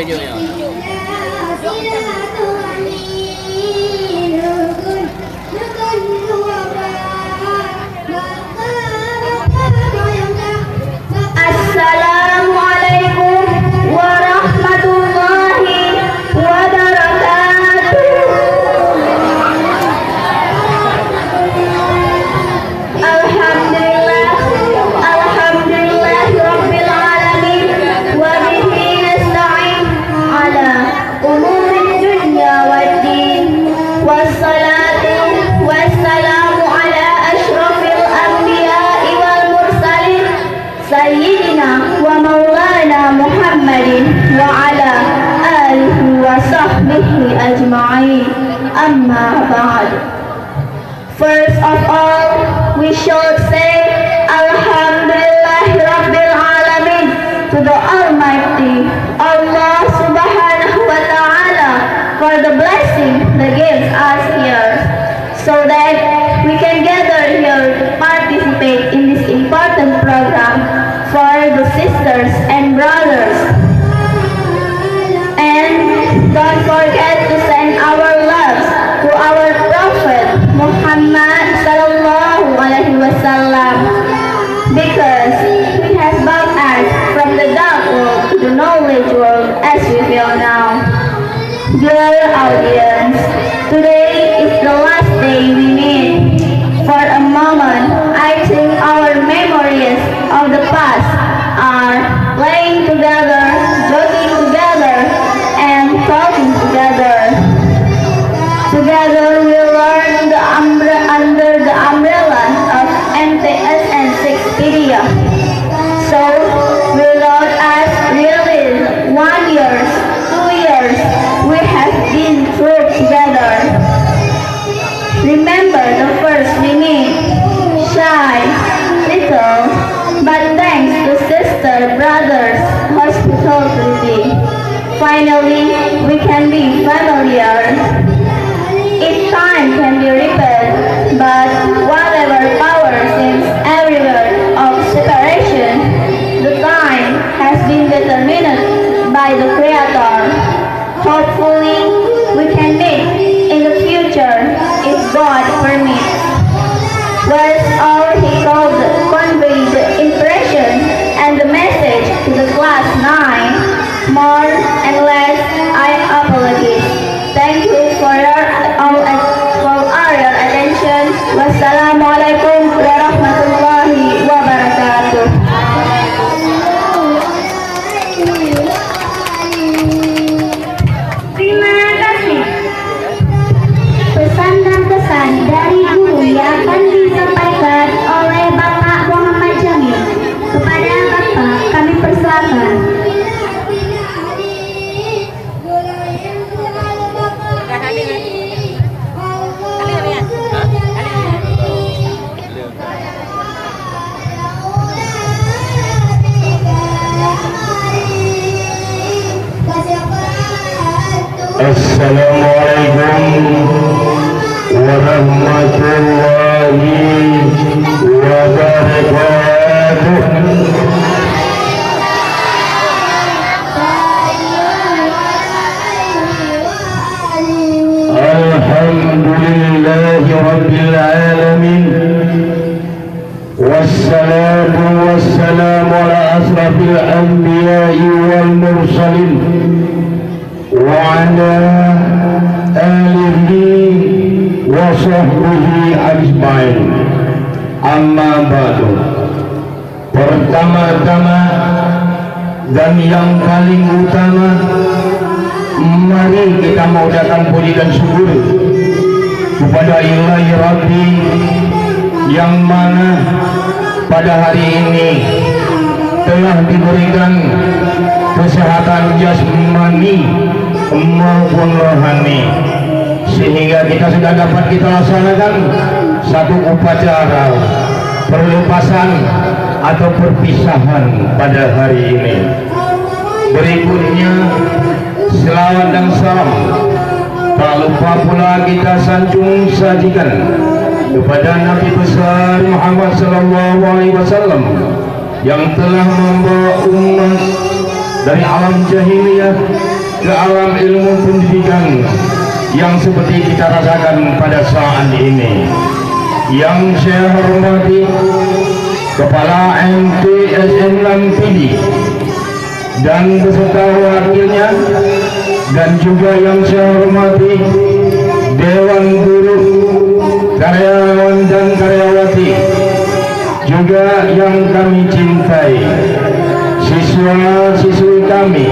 ujungnya. Assalamualaikum warahmatullahi wabarakatuh. Alhamdulillah, alhamdulillah rabbil alamin, wa bihi nasta'in ala umuri dunya waddin, wassalatu wassalamu ala asyrafil anbiya'i wal mursalin sayyidina wa maulana Muhammadin wa ala alihi wa sahbihi ajma'in, amma ba'd. First of all, we should say Alhamdulillah Rabbil Alamin to the Almighty Allah Subhanahu wa Ta'ala for the blessing that gives us here, so that we can gather here to participate in this important program for the sisters and brothers. And don't forget to send our loves to our Prophet Muhammad sallallahu alaihi wasallam, because he has brought us from the dark world to the knowledge world as we feel now. Dear audience, today is the last day we meet. For a moment, I think our memories of the past are playing together, joking together, and talking together. Together we learn under the umbrella of MTS and Sixpedia. So without us really 1 year, 2 years, we have been through together. Remember the first we meet, shy, little, but thanks to sister, brothers, hospitality, finally we can be familiar. Each time can be repeated, but whatever power seems everywhere of separation, the time has been determined by the Creator. Hopefully, we can meet in the future if God permits. That's all he called convey the impression and the message to the class 9. More and less, I apologize. Thank you for your attention. Wassalamualaikum warahmatullahi wabarakatuh. Terima kasih. Pesan dan kesan dari guru yang akan disampaikan oleh Bapak Muhammad Jamil. Kepada Bapak kami persilakan. Assalamualaikum warahmatullahi wabarakatuh. Alhamdulillahi rabbil alamin, wassalatu wassalamu ala asrafil anbiya'i wal mursalin wa ala alihi wa sahbihi ajmain, amma ba'du. Pertama-tama dan yang paling utama, mari kita mengucapkan puji dan syukur kepada Ilahi Rabbi yang mana pada hari ini telah diberikan kesehatan jasmani maupun rohani, sehingga kita sudah dapat kita laksanakan satu upacara perlepasan atau perpisahan pada hari ini. Berikutnya selawat dan salam tak lupa pula kita sanjung sajikan kepada Nabi besar Muhammad sallallahu alaihi wasallam yang telah membawa umat dari alam jahiliyah ke alam ilmu pendidikan yang seperti kita rasakan pada saat ini. Yang saya hormati Kepala MTSN Lampidi dan beserta wakilnya, dan juga yang saya hormati Dewan Guru, karyawan dan karyawati, juga yang kami cintai, siswa-siswi kami,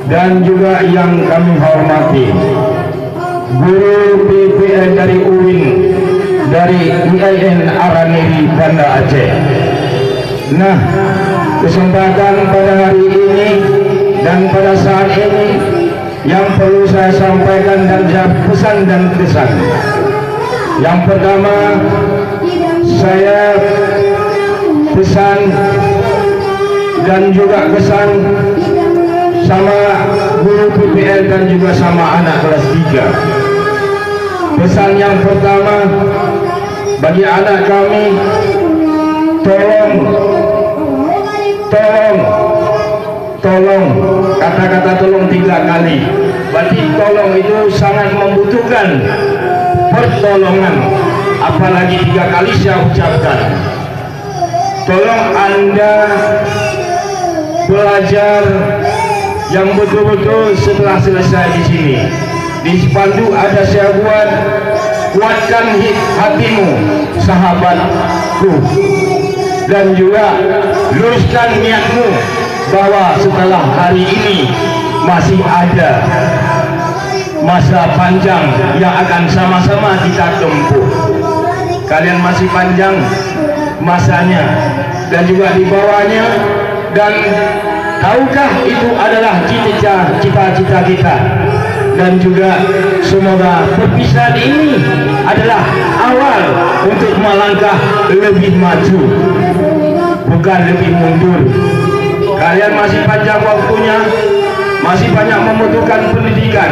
dan juga yang kami hormati guru PPN dari UIN, dari IAIN Araniri Banda Aceh. Nah, kesempatan pada hari ini dan pada saat ini yang perlu saya sampaikan dan saya pesan dan kesan. Yang pertama, saya pesan dan juga kesan sama guru PPL dan juga sama anak kelas 3. Pesan yang pertama bagi anak kami, tolong, kata-kata tolong 3 kali. Berarti tolong itu sangat membutuhkan pertolongan, apalagi 3 kali saya ucapkan. Tolong Anda belajar yang betul-betul setelah selesai di sini. Di spanduk ada saya buat, kuatkan hatimu sahabatku, dan juga luruskan niatmu bahwa setelah hari ini masih ada masa panjang yang akan sama-sama kita tempuh. Kalian masih panjang masanya dan juga di bawahnya, dan tahukah itu adalah cita-cita kita. Dan juga semoga perpisahan ini adalah awal untuk melangkah lebih maju, bukan lebih mundur. Kalian masih panjang waktunya, masih banyak membutuhkan pendidikan.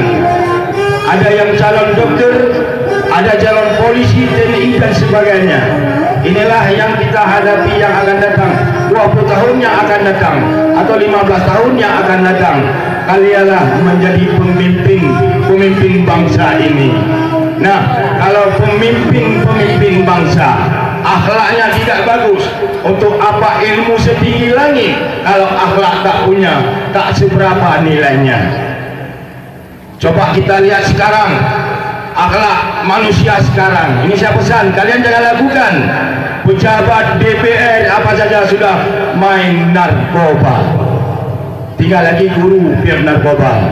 Ada yang calon dokter, ada calon polisi, TNI dan sebagainya. Inilah yang kita hadapi yang akan datang, 20 tahun yang akan datang, atau 15 tahun yang akan datang. Kalianlah menjadi pemimpin bangsa ini. Nah, kalau pemimpin bangsa akhlaknya tidak bagus, untuk apa ilmu setinggi langit kalau akhlak tak punya, tak seberapa nilainya. Coba kita lihat sekarang akhlak manusia sekarang. Ini saya pesan, kalian jangan lakukan. Pejabat DPR apa saja sudah main narkoba, tinggal lagi guru biar narkoba.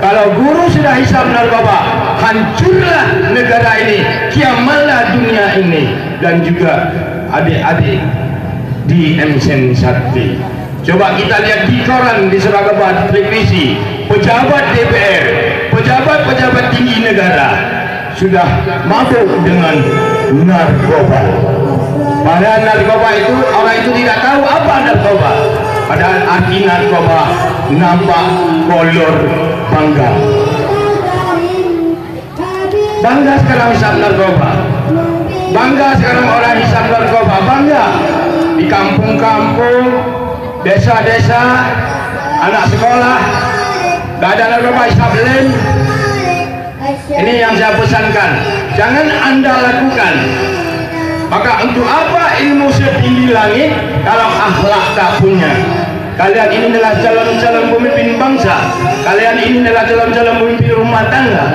Kalau guru sudah hisap narkoba, hancurlah negara ini, kiamatlah dunia ini. Dan juga adik-adik di MSN Sakti, coba kita lihat di koran, di Surabaya televisi, pejabat DPR, pejabat tinggi negara sudah mabuk dengan narkoba. Padahal narkoba itu, orang itu tidak tahu apa narkoba. Padahal arti narkoba nampak kolor bangga. Bangga sekarang hisap narkoba. Bangga sekarang orang hisap narkoba. Bangga di kampung-kampung, desa-desa, anak sekolah gak ada narkoba, hisap lem. Ini yang saya pesankan, jangan Anda lakukan. Maka untuk apa ilmu setinggi langit kalau akhlak tak punya? Kalian ini adalah calon-calon pemimpin bangsa. Kalian ini adalah calon-calon pemimpin rumah tangga.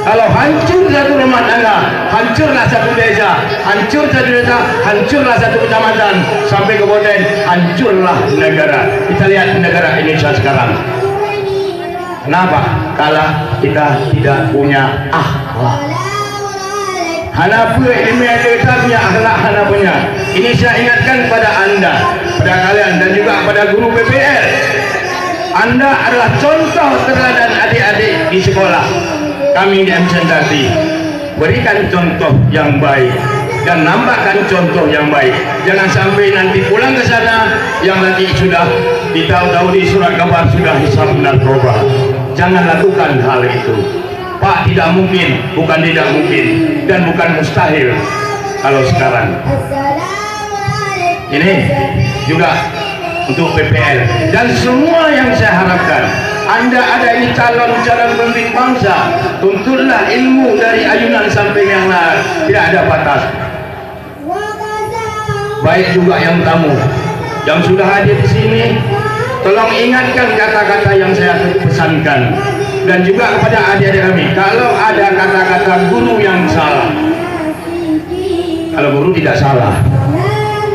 Kalau hancur satu rumah tangga, hancurlah satu desa, hancurlah satu kecamatan, sampai kemudian hancurlah negara. Kita lihat negara Indonesia sekarang. Kenapa? Kalau kita tidak punya akhlak. Hana pun ilmu yang kita punya akhlak, hana punya. Ini saya ingatkan pada Anda, pada kalian, dan juga pada guru PPL. Anda adalah contoh teladan adik-adik di sekolah. Kami di MSN Sakti berikan contoh yang baik dan nambahkan contoh yang baik. Jangan sampai nanti pulang ke sana yang nanti sudah ditahu-tahu di surat kabar sudah hisap narkoba. Jangan lakukan hal itu. Pak, tidak mungkin, bukan tidak mungkin, dan bukan mustahil. Kalau sekarang ini juga untuk PPL. Dan semua yang saya harapkan, Anda ada ini calon-calon pemimpin bangsa, tuntutlah ilmu dari ayunan sampai yang lain, tidak ada batas. Baik juga yang tamu yang sudah hadir di sini, tolong ingatkan kata-kata yang saya pesankan, dan juga kepada adik-adik kami, kalau ada kata-kata guru yang salah, kalau guru tidak salah,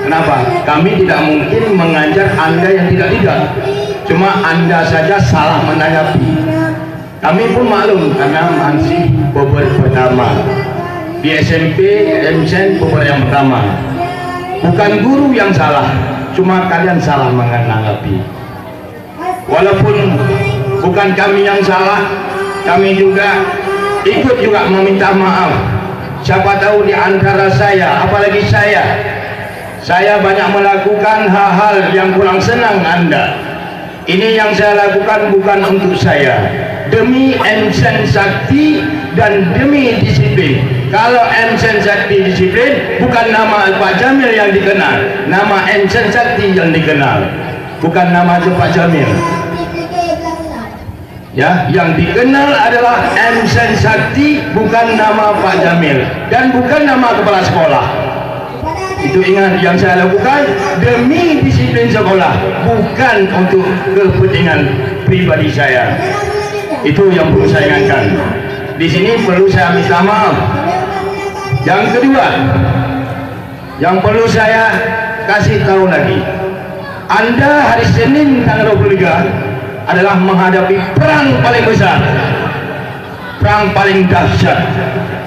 kenapa? Kami tidak mungkin mengajar Anda yang tidak, cuma Anda saja salah menanggapi. Kami pun maklum karena masih bobot pertama di SMP MCen, bobot yang pertama. Bukan guru yang salah, cuma kalian salah menanggapi. Walaupun bukan kami yang salah, kami juga ikut juga meminta maaf. Siapa tahu di antara saya, apalagi saya banyak melakukan hal-hal yang kurang senang Anda. Ini yang saya lakukan bukan untuk saya, demi MCen Sakti dan demi disiplin. Kalau MCen Sakti disiplin, bukan nama Pak Jamil yang dikenal, nama MCen Sakti yang dikenal, bukan nama Pak Jamil. Ya, yang dikenal adalah MCen Sakti, bukan nama Pak Jamil dan bukan nama kepala sekolah. Itu ingat, yang saya lakukan demi disiplin sekolah, bukan untuk kepentingan pribadi saya. Itu yang perlu saya ingatkan. Di sini perlu saya minta maaf. Yang kedua, yang perlu saya kasih tahu lagi, Anda hari Senin tanggal 23 adalah menghadapi perang paling besar, perang paling dahsyat,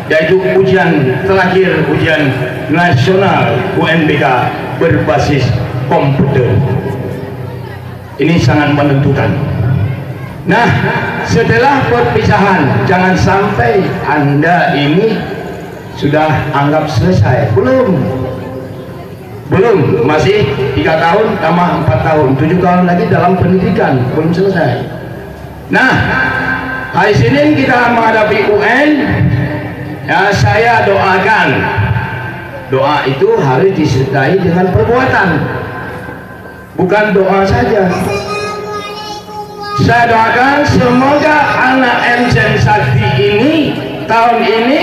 yaitu ujian terakhir, ujian nasional UNBK berbasis komputer. Ini sangat menentukan. Nah, setelah perpisahan, jangan sampai Anda ini sudah anggap selesai. Belum, masih 3 tahun tambah 4 tahun, 7 tahun lagi dalam pendidikan, belum selesai. Nah, hari Senin kita menghadapi UN. Ya, saya doakan, doa itu harus disertai dengan perbuatan, bukan doa saja. Saya doakan semoga anak MCen Sakti ini tahun ini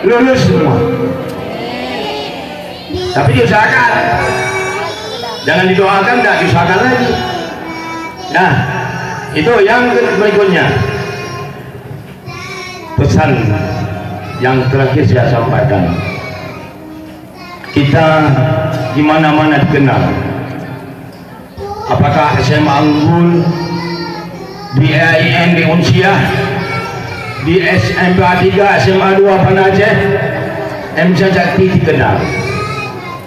lulus semua. Tapi diusahakan, jangan didoakan, tidak diusahakan lagi. Nah, itu yang berikutnya. Pesan yang terakhir saya sampaikan, kita di mana-mana dikenal. Apakah SMA Unggul, di AIN di Unsiah, di SMP 3, SMA 2 Panaceh, MCen Sakti dikenal.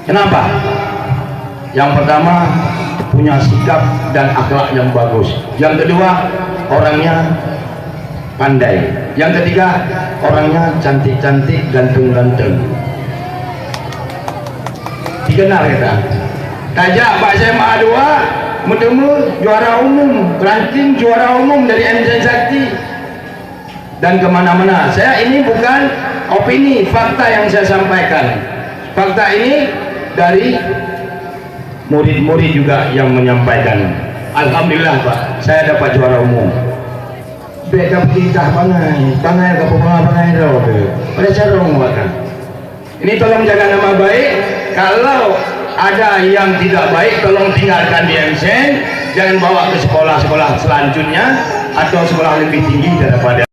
Kenapa? Yang pertama, punya sikap dan akhlak yang bagus. Yang kedua, orangnya pandai. Yang ketiga, orangnya cantik-cantik, ganteng-ganteng. Dikenal kita. Tajak Pak SMA 2 bertemu juara umum, ranking juara umum dari MCen Sakti. Dan kemana-mana. Saya ini bukan opini, fakta yang saya sampaikan. Fakta ini dari murid-murid juga yang menyampaikan. Alhamdulillah Pak, saya dapat juara umum. Beda kita bangai ke bangai roh. Pada carong kan. Ini tolong jaga nama baik. Kalau ada yang tidak baik, tolong tinggalkan di MCen. Jangan bawa ke sekolah-sekolah selanjutnya atau sekolah lebih tinggi daripada